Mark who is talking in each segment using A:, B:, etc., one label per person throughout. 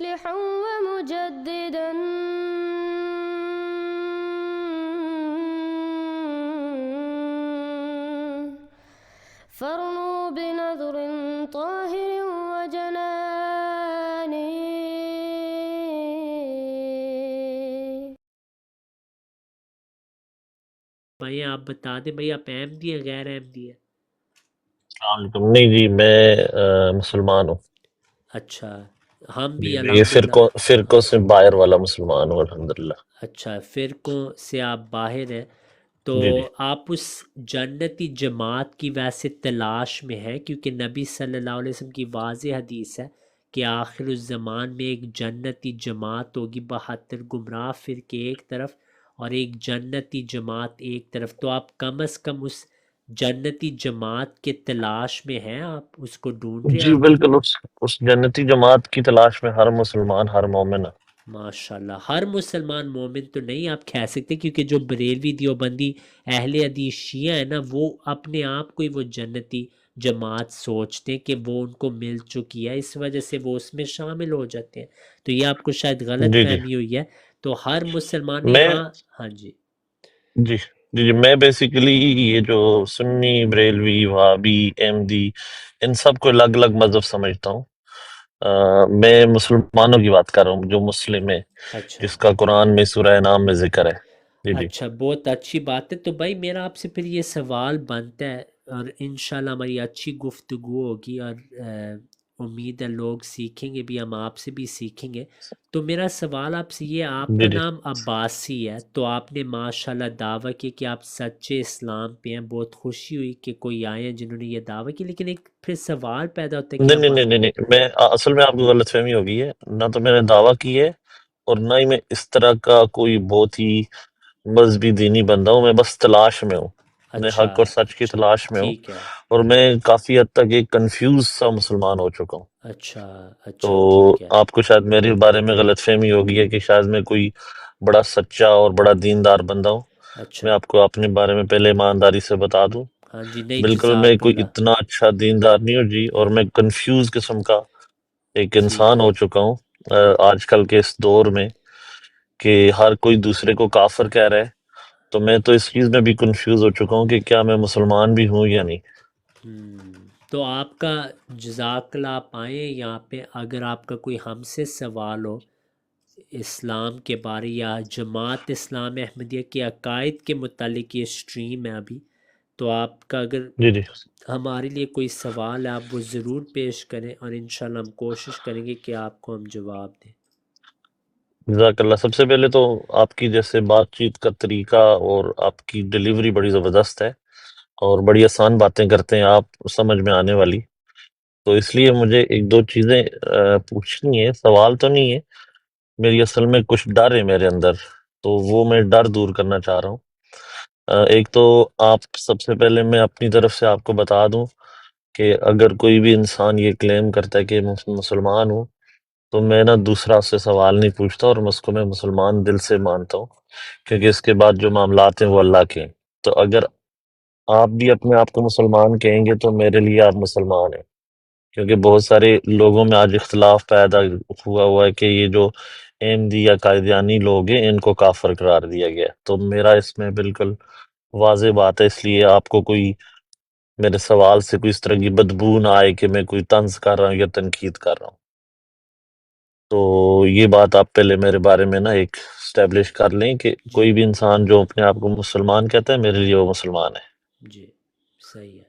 A: مصلحا ومجددا فارنوا بنظر طاهر وجنان.
B: بھائی آپ بتا دیں بھائی آپ احمدی ہیں غیر احمدی ہیں؟
C: السلام علیکم. نہیں جی میں مسلمان ہوں.
B: اچھا ہم بھی
C: جی یہ
B: الحمدللہ.
C: فرقوں سے باہر والا مسلمان ہوں الحمدللہ.
B: اچھا فرقوں سے آپ باہر ہیں تو
C: جی جی
B: آپ اس جنتی جماعت کی ویسے تلاش میں ہیں، کیونکہ نبی صلی اللہ علیہ وسلم کی واضح حدیث ہے کہ آخر الزمان میں ایک جنتی جماعت ہوگی، 72 گمراہ فرقے ایک طرف اور ایک جنتی جماعت ایک طرف. تو آپ کم از کم اس جنتی جماعت کے تلاش میں ہیں، آپ اس کو ڈھونڈ رہے ہیں.
C: جی
B: آپ
C: بالکل اس جنتی جماعت کی تلاش میں ہر مسلمان ہر مومن ہے.
B: ماشاء اللہ ہر مسلمان مومن تو نہیں آپ کہہ سکتے، کیونکہ جو بریلوی دیوبندی اہل حدیث شیعہ ہے نا، وہ اپنے آپ کو ہی وہ جنتی جماعت سوچتے کہ وہ ان کو مل چکی ہے، اس وجہ سے وہ اس میں شامل ہو جاتے ہیں. تو یہ آپ کو شاید غلط
C: جی جی
B: فہمی ہوئی ہے. تو ہر مسلمان نہیں،
C: میں
B: ہاں ہاں جی
C: جی جی جی میں بیسیکلی یہ جو سنی بریلوی وہابی احمدی ان سب کو الگ الگ مذہب سمجھتا ہوں. میں مسلمانوں کی بات کر رہا ہوں جو مسلم ہے،
B: اچھا
C: جس کا قرآن میں سورہ نام میں ذکر ہے. جی جی
B: اچھا بہت اچھی بات ہے. تو بھائی میرا آپ سے پھر یہ سوال بنتا ہے، اور انشاءاللہ ہماری اچھی گفتگو ہوگی، اور امید ہے لوگ سیکھیں گے بھی، ہم آپ سے بھی سیکھیں گے. تو میرا سوال آپ سے یہ، آپ
C: جی
B: کا
C: جی
B: نام عباسی ہے، تو آپ نے ماشاءاللہ دعویٰ کی کہ آپ سچے اسلام پہ ہیں. بہت خوشی ہوئی کہ کوئی آئے ہیں جنہوں نے یہ دعویٰ کی، لیکن ایک پھر سوال پیدا ہوتا ہے کہ
C: نہیں نہیں نہیں نہیں نہیں، میں اصل میں آپ کو غلط فہمی ہوگی ہے. نہ تو میں نے دعویٰ کی ہے اور نہ ہی میں اس طرح کا کوئی بہت ہی مذہبی دینی بندہ ہوں. میں بس تلاش میں ہوں، میں
B: اچھا
C: حق اور سچ کی
B: اچھا
C: تلاش میں ہوں،
B: ٹھیک ہے.
C: اور میں کافی حد تک ایک کنفیوز سا مسلمان ہو چکا ہوں.
B: اچھا
C: تو
B: اچھا ٹھیک ہے.
C: آپ کو شاید میرے بارے میں غلط فہمی ہوگی ہے کہ شاید میں کوئی بڑا سچا اور بڑا دیندار بندہ ہوں.
B: اچھا
C: میں آپ کو اپنے بارے میں پہلے ایمانداری سے بتا دوں،
B: ہاں جی، نہیں
C: بالکل میں
B: جزاک
C: کوئی
B: اللہ.
C: اتنا اچھا دیندار نہیں ہوں جی، اور میں کنفیوز قسم کا ایک
B: ٹھیک
C: انسان
B: ہے
C: ہو چکا ہوں
B: ٹھیک ہے.
C: آج کل کے اس دور میں، کہ ہر کوئی دوسرے کو کافر کہہ رہا ہے. تو میں تو اس چیز میں بھی کنفیوز ہو چکا ہوں کہ کیا میں مسلمان بھی ہوں یا نہیں.
B: تو آپ کا جزاک اللہ، آپ آئیں یہاں پہ، اگر آپ کا کوئی ہم سے سوال ہو اسلام کے بارے یا جماعت اسلام احمدیہ کے عقائد کے متعلق، یہ اسٹریم ہے ابھی، تو آپ کا اگر
C: جی جی
B: ہمارے لیے کوئی سوال ہے آپ وہ ضرور پیش کریں، اور انشاءاللہ ہم کوشش کریں گے کہ آپ کو ہم جواب دیں.
C: جزاک اللہ. سب سے پہلے تو آپ کی جیسے بات چیت کا طریقہ اور آپ کی ڈیلیوری بڑی زبردست ہے، اور بڑی آسان باتیں کرتے ہیں آپ، سمجھ میں آنے والی. تو اس لیے مجھے ایک دو چیزیں پوچھنی ہے. سوال تو نہیں ہے، میری اصل میں کچھ ڈر ہے میرے اندر، تو وہ میں ڈر دور کرنا چاہ رہا ہوں. ایک تو آپ سب سے پہلے میں اپنی طرف سے آپ کو بتا دوں کہ اگر کوئی بھی انسان یہ کلیم کرتا ہے کہ مسلمان ہوں، تو میں نا دوسرا اس سے سوال نہیں پوچھتا، اور اس کو میں مسلمان دل سے مانتا ہوں، کیونکہ اس کے بعد جو معاملات ہیں وہ اللہ کے ہیں. تو اگر آپ بھی اپنے آپ کو مسلمان کہیں گے تو میرے لیے آپ مسلمان ہیں، کیونکہ بہت سارے لوگوں میں آج اختلاف پیدا ہوا ہے کہ یہ جو احمدی یا قادیانی لوگ ہیں ان کو کافر قرار دیا گیا. تو میرا اس میں بالکل واضح بات ہے، اس لیے آپ کو کوئی میرے سوال سے کوئی اس طرح کی بدبو نہ آئے کہ میں کوئی طنز کر رہا ہوں یا تنقید کر رہا ہوں. تو یہ بات آپ پہلے میرے بارے میں نا ایک اسٹیبلش کر لیں کہ
B: جی
C: کوئی بھی انسان جو اپنے آپ کو مسلمان کہتا ہے میرے لیے وہ مسلمان ہے.
B: جی صحیح ہے.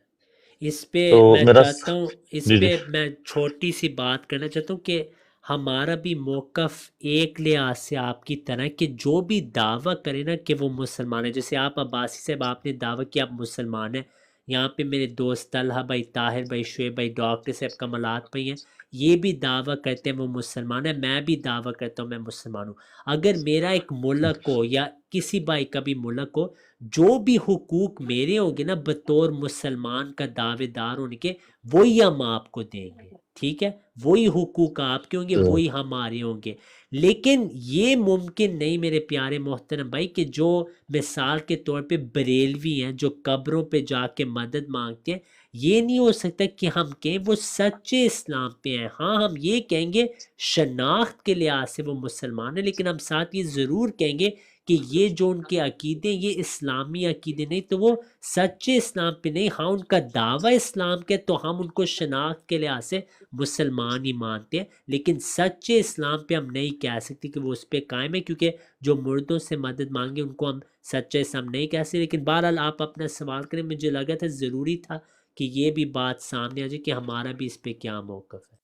B: اس پہ
C: تو
B: میں
C: میرا
B: چاہتا ہوں، اس
C: جی جی
B: پہ میں چھوٹی سی بات کرنا چاہتا ہوں کہ ہمارا بھی موقف ایک لحاظ سے آپ کی طرح کہ جو بھی دعویٰ کرے نا کہ وہ مسلمان ہے، جیسے آپ عباسی صاحب آپ نے دعویٰ کیا آپ مسلمان ہیں، یہاں پہ میرے دوست طلحہ بھائی، طاہر بھائی، شعیب بھائی، ڈاکٹر صاحب کمالات بھائی ہیں، یہ بھی دعویٰ کرتے ہیں وہ مسلمان ہیں، میں بھی دعویٰ کرتا ہوں میں مسلمان ہوں. اگر میرا ایک ملک ہو یا کسی بھائی کا بھی ملک ہو، جو بھی حقوق میرے ہوں گے نا بطور مسلمان کا دعوے دار ہونے کے، وہی ہم آپ کو دیں گے. ٹھیک ہے، وہی حقوق آپ کے ہوں گے وہی ہمارے ہوں گے. لیکن یہ ممکن نہیں میرے پیارے محترم بھائی کہ جو مثال کے طور پہ بریلوی ہیں جو قبروں پہ جا کے مدد مانگتے ہیں، یہ نہیں ہو سکتا کہ ہم کہیں وہ سچے اسلام پہ ہیں. ہاں ہم یہ کہیں گے شناخت کے لحاظ سے وہ مسلمان ہیں، لیکن ہم ساتھ یہ ضرور کہیں گے کہ یہ جو ان کے عقیدے یہ اسلامی عقیدے نہیں، تو وہ سچے اسلام پہ نہیں. ہاں ان کا دعویٰ اسلام کے تو ہم ان کو شناخت کے لحاظ سے مسلمان ہی مانتے ہیں، لیکن سچے اسلام پہ ہم نہیں کہہ سکتے کہ وہ اس پہ قائم ہے، کیونکہ جو مردوں سے مدد مانگے ان کو ہم سچا اسلام نہیں کہہ سکتے. لیکن بہرحال آپ اپنا سوال کریں، مجھے لگا تھا ضروری تھا کہ یہ بھی بات سامنے آ جائے کہ ہمارا بھی اس پہ کیا موقف ہے.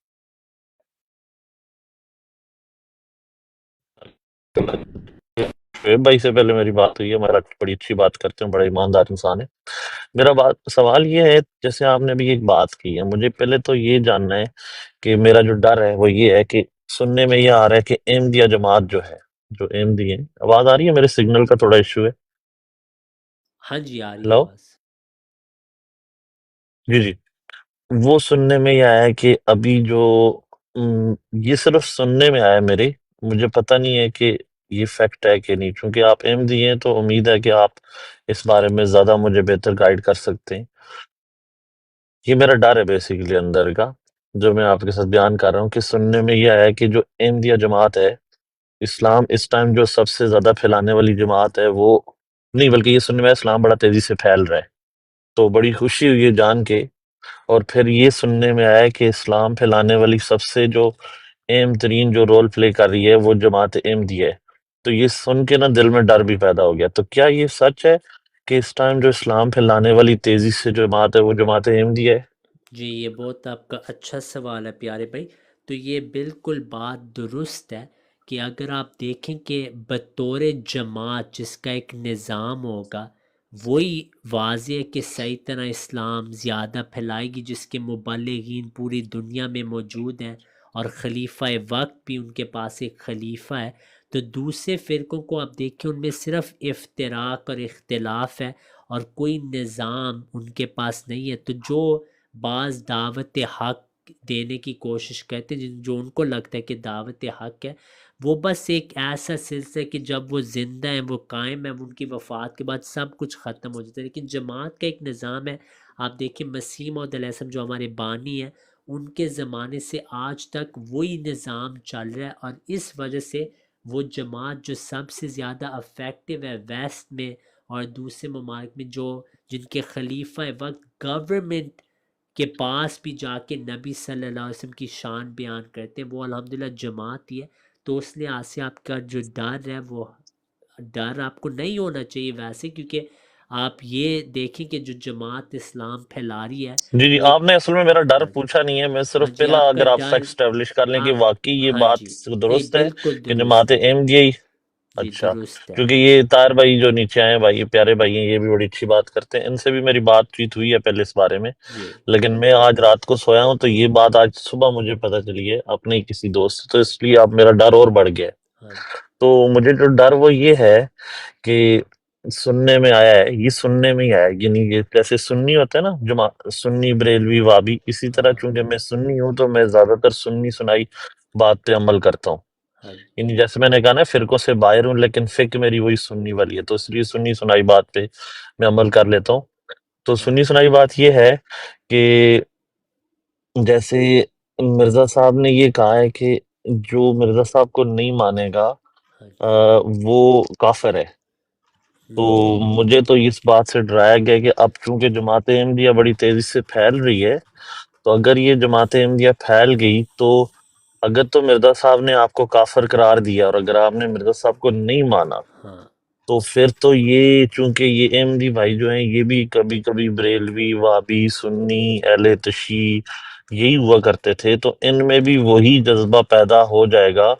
C: شعیب بھائی سے پہلے میری بات ہوئی ہے، ہمارا بڑی اچھی بات کرتے ہیں، بڑا ایماندار انسان ہے. میرا سوال یہ ہے، جیسے آپ نے بھی ایک بات کی ہے، مجھے پہلے تو یہ جاننا ہے کہ میرا جو ڈر ہے وہ یہ ہے کہ سننے میں یہ آ رہا ہے کہ احمدیہ جماعت جو ہے، جو احمدی ہیں، آواز آ رہی ہے؟ میرے سگنل کا تھوڑا ایشو ہے.
B: ہاں جی آ رہی ہے
C: ہلو،
B: آواز.
C: جی جی. وہ سننے میں یہ آیا ہے کہ ابھی جو یہ صرف سننے میں آیا میرے، مجھے پتہ نہیں ہے کہ یہ فیکٹ ہے کہ نہیں. چونکہ آپ احمدی ہیں تو امید ہے کہ آپ اس بارے میں زیادہ مجھے بہتر گائیڈ کر سکتے ہیں. یہ میرا ڈر ہے بیسیکلی اندر کا، جو میں آپ کے ساتھ بیان کر رہا ہوں، کہ سننے میں یہ آیا ہے کہ جو احمدیہ جماعت ہے، اسلام اس ٹائم جو سب سے زیادہ پھیلانے والی جماعت ہے، وہ نہیں، بلکہ یہ سننے میں اسلام بڑا تیزی سے پھیل رہا ہے. تو بڑی خوشی ہوئی ہے جان کے. اور پھر یہ سننے میں آیا کہ اسلام پھیلانے والی سب سے جو اہم ترین جو رول پلے کر رہی ہے وہ جماعت احمدی ہے. تو یہ سن کے نا دل میں ڈر بھی پیدا ہو گیا. تو کیا یہ سچ ہے کہ اس ٹائم جو اسلام پھیلانے والی تیزی سے جو جماعت ہے وہ جماعت احمدی ہے؟
B: جی یہ بہت آپ کا اچھا سوال ہے پیارے بھائی. تو یہ بالکل بات درست ہے کہ اگر آپ دیکھیں کہ بطور جماعت جس کا ایک نظام ہوگا، وہی واضح ہے کہ صحیح طرح اسلام زیادہ پھیلائے گی، جس کے مبلغین پوری دنیا میں موجود ہیں، اور خلیفہ وقت بھی ان کے پاس ایک خلیفہ ہے. تو دوسرے فرقوں کو آپ دیکھیں ان میں صرف افتراق اور اختلاف ہے، اور کوئی نظام ان کے پاس نہیں ہے. تو جو بعض دعوت حق دینے کی کوشش کرتے ہیں، جو ان کو لگتا ہے کہ دعوت حق ہے، وہ بس ایک ایسا سلسلہ ہے کہ جب وہ زندہ ہیں، وہ قائم ہیں، ان کی وفات کے بعد سب کچھ ختم ہو جاتا ہے. لیکن جماعت کا ایک نظام ہے. آپ دیکھیں مسیح موعود علیہ السلام جو ہمارے بانی ہیں، ان کے زمانے سے آج تک وہی نظام چل رہا ہے، اور اس وجہ سے وہ جماعت جو سب سے زیادہ افیکٹو ہے ویسٹ میں اور دوسرے ممالک میں، جن کے خلیفہ وقت گورنمنٹ کے پاس بھی جا کے نبی صلی اللہ علیہ وسلم کی شان بیان کرتے ہیں، وہ الحمدللہ جماعت ہی ہے. تو اس لحاظ سے آپ کا جو ڈر ہے، وہ ڈر آپ کو نہیں ہونا چاہیے ویسے، کیونکہ آپ یہ دیکھیں کہ جو جماعت اسلام پھیلا رہی ہے
C: جی جی،
B: وہ.
C: آپ نے اصل میں میرا ڈر
B: ہاں
C: پوچھا نہیں ہے، میں
B: ہاں
C: صرف
B: جی
C: پہلا
B: آپ کا
C: اگر آپ
B: ڈر
C: فیکٹ اسٹیبلش کر لیں کہ
B: آپ.
C: واقعی یہ
B: ہاں
C: بات
B: جی نہیں
C: درست ہے
B: بالکل
C: کہ جماعت
B: درست ہے.
C: احمدیہ.
B: جی
C: اچھا،
B: درست ہے.
C: کیونکہ یہ طاہر بھائی جو نیچے آئے ہیں بھائی، پیارے بھائی ہیں، یہ بھی بڑی اچھی بات کرتے ہیں، ان سے بھی میری بات چیت ہوئی ہے پہلے اس بارے میں.
B: جی
C: لیکن میں آج رات کو سویا ہوں تو یہ بات آج صبح مجھے پتہ چلی ہے اپنے ہی کسی دوست سے، تو اس لیے اب میرا ڈر اور بڑھ گیا ہے.
B: ہاں جی
C: تو مجھے جو ڈر وہ یہ ہے کہ سننے میں آیا ہے، یہ سننے میں ہی آیا ہے، یعنی یہ جیسے سنی ہوتا ہے نا، سنی بریلوی وابی، اسی طرح
B: ہاں
C: چونکہ میں سنی ہوں تو میں زیادہ تر سنی سنائی بات پہ عمل کرتا ہوں.
B: ہاں جی
C: یعنی جیسے میں نے کہا نا فرقوں سے باہر ہوں، لیکن فکر میری وہی سنی والی ہے، تو اس لیے سنی سنائی بات پہ میں عمل کر لیتا ہوں. تو
B: ہاں
C: سنی سنائی بات یہ ہے کہ جیسے مرزا صاحب نے یہ کہا ہے کہ جو مرزا صاحب کو نہیں مانے گا
B: ہاں جی
C: وہ کافر ہے. تو
B: ہوں،
C: مجھے تو اس بات سے ڈرایا گیا کہ اب چونکہ جماعت احمدیہ بڑی تیزی سے پھیل رہی ہے، تو اگر یہ جماعت احمدیہ پھیل گئی تو اگر تو مرزا صاحب نے آپ کو کافر قرار دیا اور اگر آپ نے مرزا صاحب کو نہیں مانا،
B: ہاں
C: تو پھر تو یہ چونکہ یہ احمدی بھائی جو ہیں یہ بھی کبھی کبھی بریلوی وابی سنی اہل تشیع یہی ہوا کرتے تھے، تو ان میں بھی وہی جذبہ پیدا ہو جائے گا،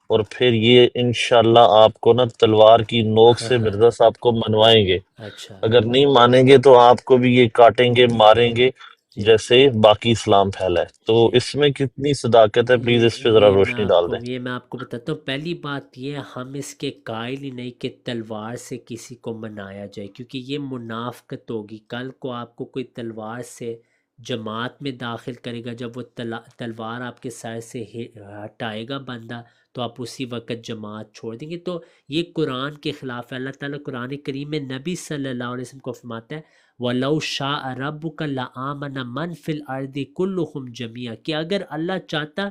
C: اور پھر یہ انشاءاللہ آپ کو نا تلوار کی نوک سے مرزا صاحب کو منوائیں گے.
B: اچھا
C: اگر نہیں مانیں گے تو آپ کو بھی یہ کاٹیں گے، ماریں گے،
B: جی
C: جیسے باقی اسلام پھیلا ہے. تو
B: جی
C: اس میں کتنی صداقت ہے، پلیز اس پہ ذرا روشنی ڈال دیں.
B: یہ میں آپ کو بتاتا ہوں. پہلی بات یہ ہے، ہم اس کے قائل ہی نہیں کہ تلوار سے کسی کو منایا جائے، کیونکہ یہ منافقت ہوگی. کل کو آپ کو کوئی تلوار سے جماعت میں داخل کرے گا، جب وہ تلوار آپ کے سر سے ہٹائے گا بندہ، تو تو آپ اسی وقت جماعت چھوڑ دیں گے، تو یہ قرآن کے خلاف ہے۔ اللہ تعالیٰ قرآن کریم میں نبی صلی اللہ علیہ وسلم کو فرماتا ہے وَلَوْ شَاءَ رَبُّكَ لَآمَنَ مَنْ فِي الْأَرْضِ كُلُّهُمْ جَمِيعًا، کہ اگر اللہ چاہتا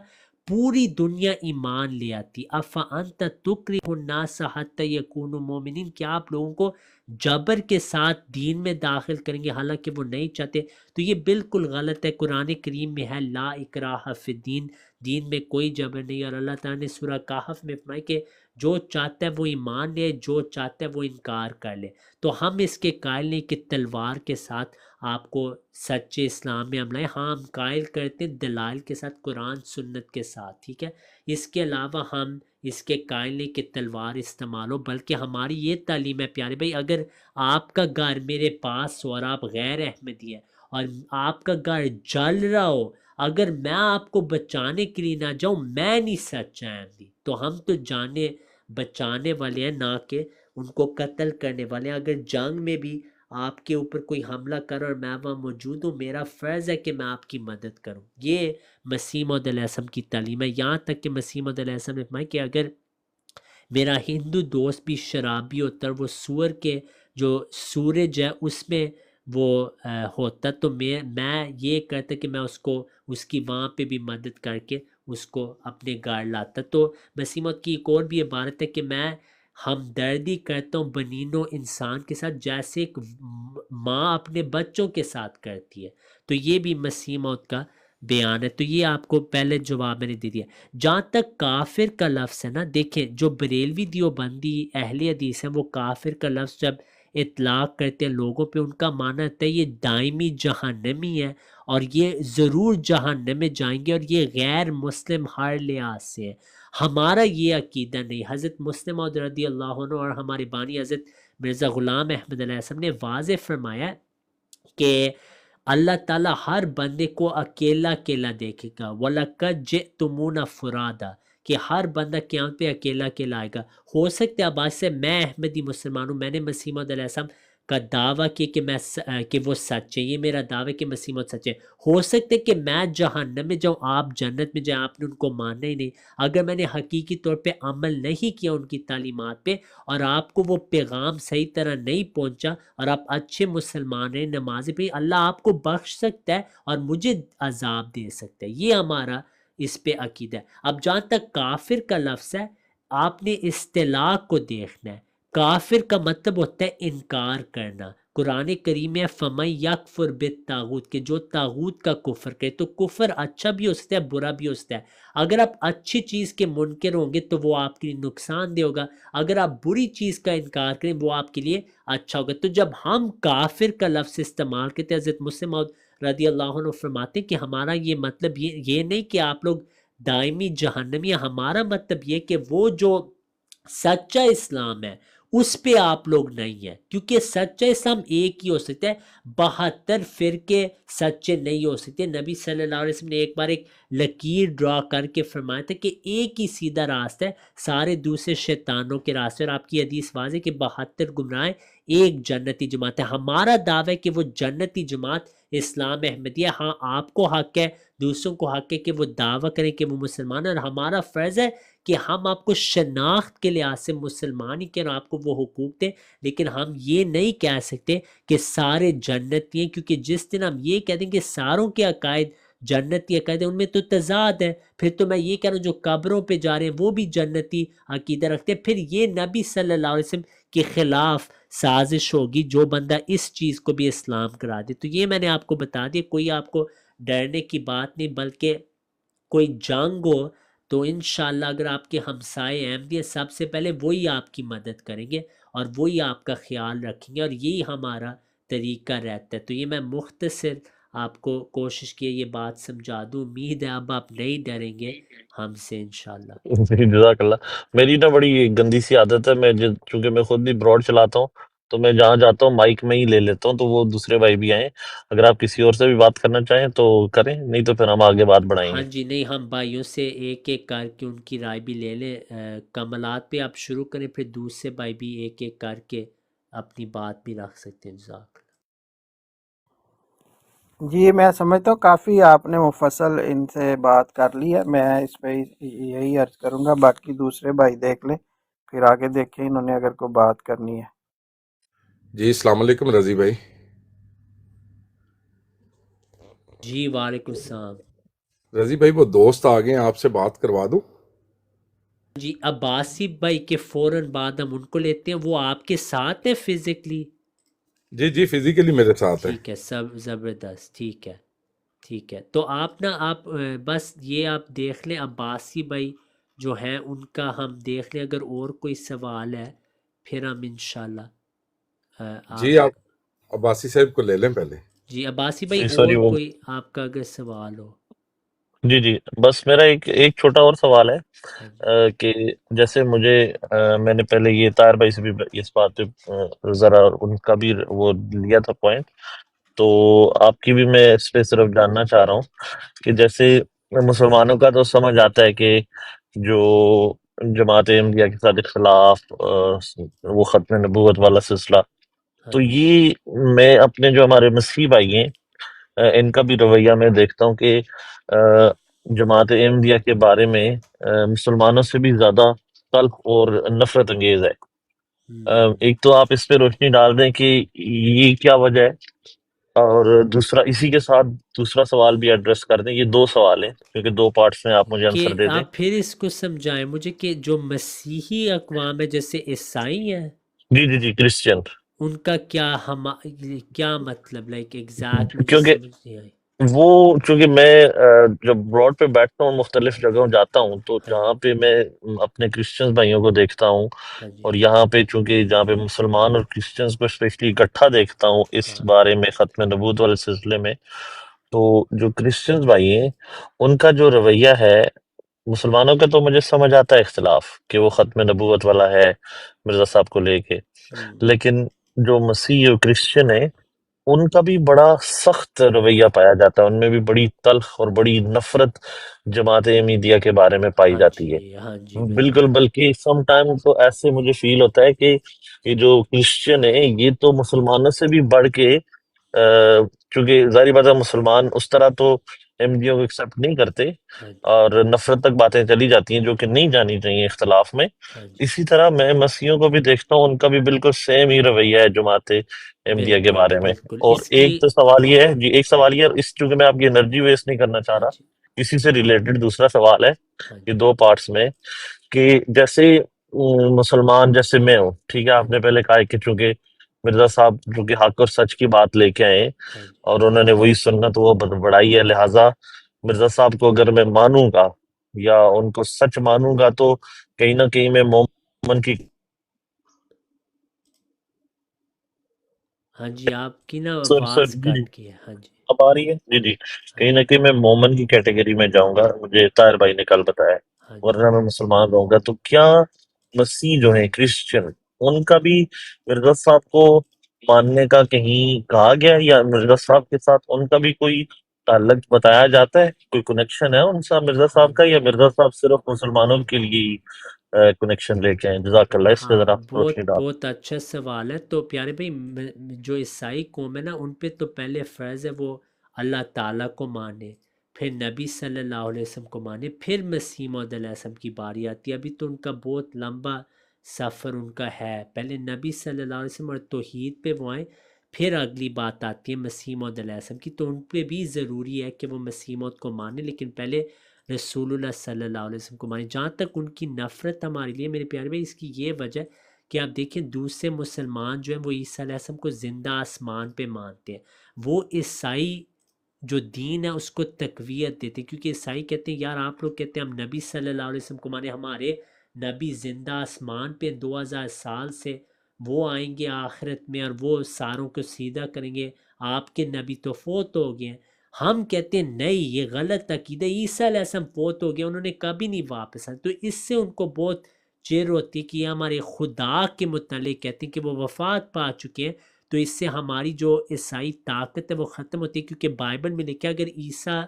B: پوری دنیا ایمان لے آتی۔ أَفَأَنْتَ تُكْرِهُ النَّاسَ حَتَّى يَكُونُوا مُؤْمِنِينَ، کیا آپ لوگوں کو جبر کے ساتھ دین میں داخل کریں گے حالانکہ وہ نہیں چاہتے؟ تو یہ بالکل غلط ہے۔ قرآن کریم میں ہے لا اکراہ فی الدین، دین میں کوئی جبر نہیں، اور اللہ تعالیٰ نے سورہ کہف میں فرمایا کہ جو چاہتا ہے وہ ایمان لے، جو چاہتا ہے وہ انکار کر لے۔ تو ہم اس کے قائل نہیں کہ تلوار کے ساتھ آپ کو سچے اسلام میں عمل ہے، ہاں ہم قائل کرتے ہیں دلائل کے ساتھ، قرآن سنت کے ساتھ، ٹھیک ہے۔ اس کے علاوہ ہم اس کے قائل نہیں کہ تلوار استعمال ہو، بلکہ ہماری یہ تعلیم ہے پیارے بھائی، اگر آپ کا گھر میرے پاس ہو اور آپ غیر احمدی ہے اور آپ کا گھر جل رہا ہو، اگر میں آپ کو بچانے کے لیے نہ جاؤں، میں نہیں سچا احمدی، تو ہم تو جانے بچانے والے ہیں نہ کہ ان کو قتل کرنے والے ہیں۔ اگر جنگ میں بھی آپ کے اوپر کوئی حملہ کر اور میں وہاں موجود ہوں، میرا فرض ہے کہ میں آپ کی مدد کروں۔ یہ مسیح موعود علیہ السلام کی تعلیم ہے، یہاں تک کہ مسیح موعود علیہ السلام نے فرمایا کہ اگر میرا ہندو دوست بھی شرابی ہوتا ہے، وہ سور کے جو سورج ہے اس میں وہ ہوتا، تو میں یہ کرتا کہ میں اس کو اس کی وہاں پہ بھی مدد کر کے اس کو اپنے گھر لاتا۔ تو مسیح موعود کی ایک اور بھی عبارت ہے کہ میں ہمدردی کرتا ہوں بنین و انسان کے ساتھ جیسے ایک ماں اپنے بچوں کے ساتھ کرتی ہے۔ تو یہ بھی مسیح موعود کا بیان ہے۔ تو یہ آپ کو پہلے جواب میں نے دے دیا۔ جہاں تک کافر کا لفظ ہے نا، دیکھیں جو بریلوی دیوبندی اہل حدیث ہیں وہ کافر کا لفظ جب اطلاق کرتے ہیں لوگوں پہ، ان کا معنی ہوتا ہے یہ دائمی جہنمی ہے اور یہ ضرور جہنم میں جائیں گے، اور یہ غیر مسلم ہر لحاظ سے ہے۔ ہمارا یہ عقیدہ نہیں۔ حضرت مسلم موعود رضی اللہ عنہ اور ہمارے بانی حضرت مرزا غلام احمد علیہ السلام نے واضح فرمایا کہ اللہ تعالیٰ ہر بندے کو اکیلا اکیلا دیکھے گا، وَلَقَدْ جِئْتُمُونَا فُرَادًا، کہ ہر بندہ قیامت پہ اکیلا اکیلا آئے گا۔ ہو سکتا ہے اب آج سے میں احمدی مسلمان ہوں، میں نے مسیح موعود علیہ السلام کا دعویٰ کیا کہ وہ سچ ہے، یہ میرا دعویٰ ہے کہ مسیح موعود سچ ہے۔ ہو سکتا ہے کہ میں جہنم میں جاؤں، آپ جنت میں جائیں، آپ نے ان کو ماننا ہی نہیں۔ اگر میں نے حقیقی طور پہ عمل نہیں کیا ان کی تعلیمات پہ اور آپ کو وہ پیغام صحیح طرح نہیں پہنچا اور آپ اچھے مسلمان ہیں، نمازی پہ، اللہ آپ کو بخش سکتا ہے اور مجھے عذاب دے سکتا ہے۔ یہ ہمارا اس پہ عقیدہ ہے۔ اب جہاں تک کافر کا لفظ ہے، آپ نے اصطلاح کو دیکھنا ہے۔ کافر کا مطلب ہوتا ہے انکار کرنا۔ قرآن کریم میں فَمَن یکفر بالطاغوت، کہ جو طاغوت کا کفر کرے، تو کفر اچھا بھی ہو سکتا ہے، برا بھی ہو سکتا ہے۔ اگر آپ اچھی چیز کے منکر ہوں گے تو وہ آپ کے لیے نقصان دہ ہوگا، اگر آپ بری چیز کا انکار کریں وہ آپ کے لیے اچھا ہوگا۔ تو جب ہم کافر کا لفظ استعمال کرتے ہیں، حضرت مسلم موعود رضی اللہ عنہ فرماتے ہیں کہ ہمارا یہ مطلب یہ نہیں کہ آپ لوگ دائمی جہنمی، ہمارا مطلب یہ کہ وہ جو سچا اسلام ہے اس پہ آپ لوگ نہیں ہیں، کیونکہ سچا اسلام ایک ہی ہو سکتا ہے، 72 فرقے سچے نہیں ہو سکتے۔ نبی صلی اللہ علیہ وسلم نے ایک بار ایک لکیر ڈرا کر کے فرمایا تھا کہ ایک ہی سیدھا راستہ ہے، سارے دوسرے شیطانوں کے راستے، اور آپ کی حدیث واضح کہ 72 گمراہ ایک جنتی جماعت ہے۔ ہمارا دعویٰ ہے کہ وہ جنتی جماعت اسلام احمدیہ، ہاں آپ کو حق ہے، دوسروں کو حق ہے کہ وہ دعویٰ کریں کہ وہ مسلمان ہیں، اور ہمارا فرض ہے کہ ہم آپ کو شناخت کے لحاظ سے مسلمان ہی کہ آپ کو وہ حقوق دیں، لیکن ہم یہ نہیں کہہ سکتے کہ سارے جنتی ہیں، کیونکہ جس دن ہم یہ کہہ دیں کہ ساروں کے عقائد جنتی عقائد ہیں، ان میں تو تضاد ہے۔ پھر تو میں یہ کہہ رہا ہوں جو قبروں پہ جا رہے ہیں وہ بھی جنتی عقیدہ رکھتے ہیں، پھر یہ نبی صلی اللہ علیہ وسلم کے خلاف سازش ہوگی جو بندہ اس چیز کو بھی اسلام کرا دے۔ تو یہ میں نے آپ کو بتا دیا، کوئی آپ کو ڈرنے کی بات نہیں، بلکہ کوئی جنگ ہو تو انشاءاللہ اگر آپ کے ہمسائے احمدی ہیں، سب سے پہلے وہی آپ کی مدد کریں گے اور وہی آپ کا خیال رکھیں گے، اور یہی ہمارا طریقہ رہتا ہے۔ تو یہ میں مختصر آپ کو کوشش کی یہ بات سمجھا دوں، امید ہے اب آپ نہیں ڈریں گے ہم سے انشاءاللہ۔
C: جزاک اللہ۔ میری نا بڑی گندی سی عادت ہے، میں چونکہ میں خود بھی براڈ چلاتا ہوں تو میں جہاں جاتا ہوں مائک میں ہی لے لیتا ہوں، تو وہ دوسرے بھائی بھی آئیں، اگر آپ کسی اور سے بھی بات کرنا چاہیں تو کریں، نہیں تو پھر ہم آگے بات بڑھائیں
B: ہاں
C: گے۔
B: جی، نہیں ہم بھائیوں سے ایک ایک کر کے ان کی رائے بھی لے لیں۔ کملات پہ آپ شروع کریں، پھر دوسرے بھائی بھی ایک ایک کر کے اپنی بات بھی رکھ سکتے ہیں۔ جزاک اللہ۔
D: جی میں سمجھتا ہوں کافی آپ نے مفصل ان سے بات کر لی ہے، میں اس پہ یہی عرض کروں گا، باقی دوسرے بھائی دیکھ لیں پھر آگے دیکھیں انہوں نے اگر کوئی بات کرنی ہے۔
E: جی السلام علیکم رضی بھائی۔
B: جی وعلیکم السلام۔
E: رضی بھائی وہ دوست آ گئے ہیں، آپ سے بات کروا دوں؟
B: جی عباسی بھائی کے فوراً بعد ہم ان کو لیتے ہیں، وہ آپ کے ساتھ ہیں فزیکلی؟
E: جی جی فزیکلی میرے ساتھ ہے۔
B: ٹھیک ہے، سب زبردست، ٹھیک ہے ٹھیک ہے۔ تو آپ نا آپ بس یہ آپ دیکھ لیں عباسی بھائی جو ہیں ان کا ہم دیکھ لیں، اگر اور کوئی سوال ہے پھر ہم انشاءاللہ
E: جی
B: آپ
E: آپ عباسی صاحب کو لے لیں پہلے۔
B: جی عباسی بھائی
C: جی
B: اور
C: سوری وہ
B: کوئی آپ کا اگر سوال ہو۔
C: جی جی بس میرا ایک چھوٹا اور سوال ہے
B: ہاں جی
C: کہ جیسے مجھے میں نے پہلے یہ طاہر بھائی سے بھی اس بات پہ ذرا ان کا بھی وہ لیا تھا پوائنٹ، تو آپ کی بھی میں اس پہ صرف جاننا چاہ رہا ہوں کہ جیسے مسلمانوں کا تو سمجھ آتا ہے کہ جو جماعت احمدیہ کے ساتھ اختلاف وہ ختم نبوت والا سلسلہ،
B: ہاں
C: تو
B: جی
C: یہ میں اپنے جو ہمارے مسیحی بھائی ہیں ان کا بھی رویہ میں دیکھتا ہوں کہ جماعت احمدیہ کے بارے میں مسلمانوں سے بھی زیادہ تلخ اور نفرت انگیز ہے۔ ایک تو آپ اس پہ روشنی ڈال دیں کہ یہ کیا وجہ ہے، اور دوسرا اسی کے ساتھ دوسرا سوال بھی ایڈریس کر دیں۔ یہ دو سوال ہیں کیونکہ دو پارٹس میں آپ مجھے
B: کہ
C: آنسر دے دیں۔
B: آپ پھر اس کو سمجھائیں مجھے کہ جو مسیحی اقوام ہے جیسے عیسائی ہیں
C: جی جی جی کرسچین،
B: ان کا کیا مطلب لائک ایگزیکٹ مجھے
C: کیونکہ
B: سمجھ نہیں آئی۔
C: وہ چونکہ میں جب براڈ پہ بیٹھتا ہوں مختلف جگہوں جاتا ہوں تو
B: ہاں
C: جہاں پہ میں اپنے کرسچنز بھائیوں کو دیکھتا ہوں،
B: ہاں جی
C: اور یہاں پہ چونکہ جہاں پہ مسلمان اور کرسچنز کو اسپیشلی اکٹھا دیکھتا ہوں اس
B: ہاں
C: بارے میں ختم نبوت والے سلسلے میں، تو جو کرسچنز بھائی ہیں ان کا جو رویہ ہے، مسلمانوں کا تو مجھے سمجھ آتا ہے اختلاف کہ وہ ختم نبوت والا ہے مرزا صاحب کو لے کے، لیکن جو مسیحی اور کرسچن ہیں ان کا بھی بڑا سخت رویہ پایا جاتا ہے، ان میں بھی بڑی تلخ اور بڑی نفرت جماعت احمدیہ کے بارے میں پائی
B: ہاں
C: جاتی ہے۔
B: جی ہاں جی
C: بالکل،
B: بالکل
C: بلکہ سم ٹائم تو ایسے مجھے فیل ہوتا ہے کہ یہ جو کرسچن ہے یہ تو مسلمانوں سے بھی بڑھ کے چونکہ ظاہری بات ہے مسلمان اس طرح تو احمدیوں کو ایکسیپٹ نہیں کرتے
B: ہاں جی
C: اور نفرت تک باتیں چلی جاتی ہیں جو کہ نہیں جانی چاہیے اختلاف میں۔
B: ہاں جی
C: اسی طرح میں مسیحیوں کو بھی دیکھتا ہوں، ان کا بھی بالکل سیم ہی رویہ ہے جماعت احمدیہ کے
B: بالکل
C: بارے میں۔
B: بالکل
C: اور
B: اس کی
C: ایک تو سوال یہ ہے جی، ایک
B: ہاں
C: سوال
B: جی
C: یہ ہے، اس چونکہ میں آپ کی انرجی ویسٹ نہیں کرنا چاہ
B: ہاں
C: رہا،
B: جی
C: اسی سے ریلیٹڈ دوسرا سوال ہے
B: ہاں
C: یہ
B: جی
C: دو پارٹس میں، کہ جیسے مسلمان جیسے میں ہوں، ٹھیک ہے،
B: ہاں
C: آپ نے
B: جی
C: پہلے کہا کہ چونکہ مرزا صاحب چونکہ حق اور سچ کی بات لے کے آئے
B: ہاں جی
C: اور انہوں نے وہی سنت وہ بڑھائی ہے، لہٰذا مرزا صاحب کو اگر میں مانوں گا یا ان کو سچ مانوں گا تو کہیں نہ کہیں میں مومن کی
B: ہاں جی آپ کی نا
C: سر
B: آواز
C: جی جی
B: کٹ گئی ہے۔ ہاں جی
C: اب آ رہی ہے جی جی،
B: ہاں
C: کہیں
B: جی
C: نہ کہیں میں مومن کی کیٹیگری میں جاؤں گا، مجھے طاہر بھائی نے کل بتایا،
B: ہاں جی
C: ورنہ میں مسلمان رہوں گا۔ تو کیا مسیح جو ہیں کرسچن ان کا بھی مرزا صاحب کو ماننے کا کہیں کہا گیا ہے، یا مرزا صاحب کے ساتھ ان کا بھی کوئی تعلق بتایا جاتا ہے، کوئی کنیکشن ہے ان سے مرزا
B: ہاں
C: صاحب کا، یا
B: جی
C: مرزا صاحب صرف مسلمانوں کے لیے ہی کنیکشن لے کے آئیں؟ جزاک اللہ، اس پہ
B: ہاں
C: ذرا
B: بہت
C: روشنی ڈال۔
B: بہت اچھا سوال ہے۔ تو پیارے بھائی جو عیسائی قوم ہے نا ان پہ تو پہلے فرض ہے وہ اللہ تعالیٰ کو مانے، پھر نبی صلی اللہ علیہ وسلم کو مانے، پھر مسیح موعود علیہ السلام کی باری آتی ہے۔ ابھی تو ان کا بہت لمبا سفر ان کا ہے، پہلے نبی صلی اللہ علیہ وسلم اور توحید پہ وہ آئیں، پھر اگلی بات آتی ہے مسیح موعود علیہ السلام کی، تو ان پہ بھی ضروری ہے کہ وہ مسیح موعود کو مانے، لیکن پہلے رسول اللہ صلی اللہ علیہ وسلم کو مانے۔ جہاں تک ان کی نفرت ہمارے لیے میرے پیارے بھائی، اس کی یہ وجہ ہے کہ آپ دیکھیں دوسرے مسلمان جو ہیں وہ عیسیٰ علیہ السلام کو زندہ آسمان پہ مانتے ہیں، وہ عیسائی جو دین ہے اس کو تقویت دیتے ہیں، کیونکہ عیسائی کہتے ہیں یار آپ لوگ کہتے ہیں ہم نبی صلی اللہ علیہ وسلم کو مانے، ہمارے نبی زندہ آسمان پہ 2000 سال سے وہ آئیں گے آخرت میں اور وہ ساروں کو سیدھا کریں گے، آپ کے نبی تو فوت ہو گئے ہیں۔ ہم کہتے ہیں نہیں یہ غلط عقیدہ، عیسیٰ علیہ السلام فوت ہو گیا، انہوں نے کبھی نہیں واپس آنا، تو اس سے ان کو بہت چیر ہوتی ہے کہ یہ ہمارے خدا کے متعلق کہتے ہیں کہ وہ وفات پا چکے ہیں، تو اس سے ہماری جو عیسائی طاقت ہے وہ ختم ہوتی ہے، کیونکہ بائبل میں لکھا اگر عیسیٰ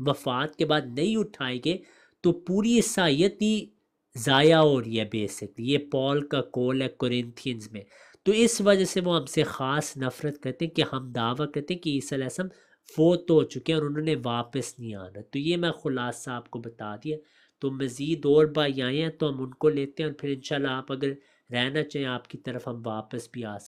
B: وفات کے بعد نہیں اٹھائے گئے تو پوری عیسائیت ہی ضائع ہو رہی ہے بیسکلی، یہ پال کا کول ہے کورنتھینز میں۔ تو اس وجہ سے وہ ہم سے خاص نفرت کرتے ہیں کہ ہم دعویٰ کرتے ہیں کہ عیسیٰ علیہ السلام فوت ہو چکے ہیں اور انہوں نے واپس نہیں آنا. تو یہ میں خلاصہ آپ کو بتا دیا. تو مزید اور بھائی آئے ہیں تو ہم ان کو لیتے ہیں، اور پھر انشاءاللہ آپ اگر رہنا چاہیں آپ کی طرف ہم واپس بھی آ سکتے ہیں.